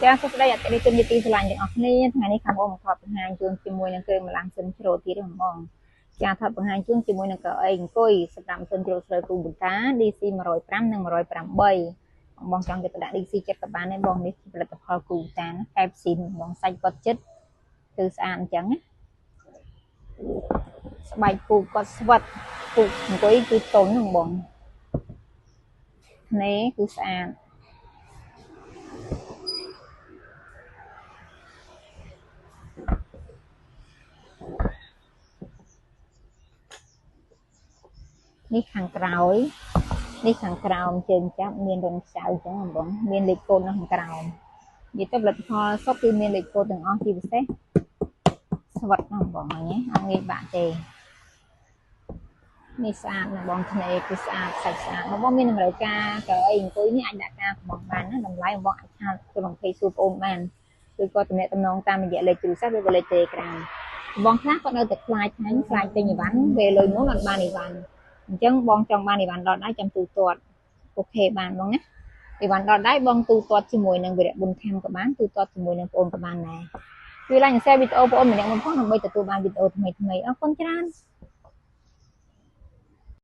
ចាសួស្តីអតិថិជនជាទីស្រឡាញ់ទាំងអស់គ្នាថ្ងៃនេះខាងបងមកថតបង្ហាញជូនជាមួយនឹងគ្រឿងម្លាំងសិនជ្រោទៀតហ្មងចាថតបង្ហាញជូនជាមួយនឹងកៅអីអង្គុយសម្រាប់សិនជ្រោស្រូវគូបូតា DC 105និង108បងចង់ទៅដាក់ DC ចិត្តក៏បានដែរបងនេះផលិតផលគូបូតាណាកែបស៊ីនបងសាច់គាត់ចិត្តគឺស្អាតអញ្ចឹងណាស្បែកពូកគាត់ស្វិតពូអង្គុយគឺតុនហ្នឹងបងនេះគឺស្អាតនេះខាងក្រោយនេះខាងក្រោមជើងចាប់មានរន្ធខ្ចៅអញ្ចឹងបងមានលេខកូដនៅខាងក្រោមនិយាយទៅផលិតផលសុទ្ធគឺមានលេខកូដទាំងអស់ជាពិសេសស្វិតណាបងហ្នឹងណាអត់ងាយបាក់ទេនេះស្អាតណាបងថ្នេរគឺស្អាតសាច់ស្អាតបងមានតម្រូវការកៅអីអង្គុយនេះអាចដាក់ការបងបានណាតម្លៃបងអាចឆាតក្នុង Facebook សួរបងអូនបានគឺគាត់ទំនាក់ទំនងតាមរយៈលេខទូរស័ព្ទឬក៏លេខ Telegram បងខ្លះគាត់នៅតែខ្លាចខាញ់ខ្លាចទិញអីវ៉ាន់ពេលលុយមកអត់បានអីវ៉ាន់អញ្ចឹងបងចង់បានអីវ៉ាន់ដល់ដៃចាំទូទាត់អូខេបានបងណាអីវ៉ាន់ដល់ដៃបងទូទាត់ជាមួយនឹងវីរៈបុណ្យខំក៏បានទូទាត់ជាមួយនឹងបងអូនក៏បានដែរជួយ like និង share វីដេអូបងអូនម្នាក់មួយផងដើម្បីទទួលបានវីដេអូថ្មីៗអរគុណច្រើន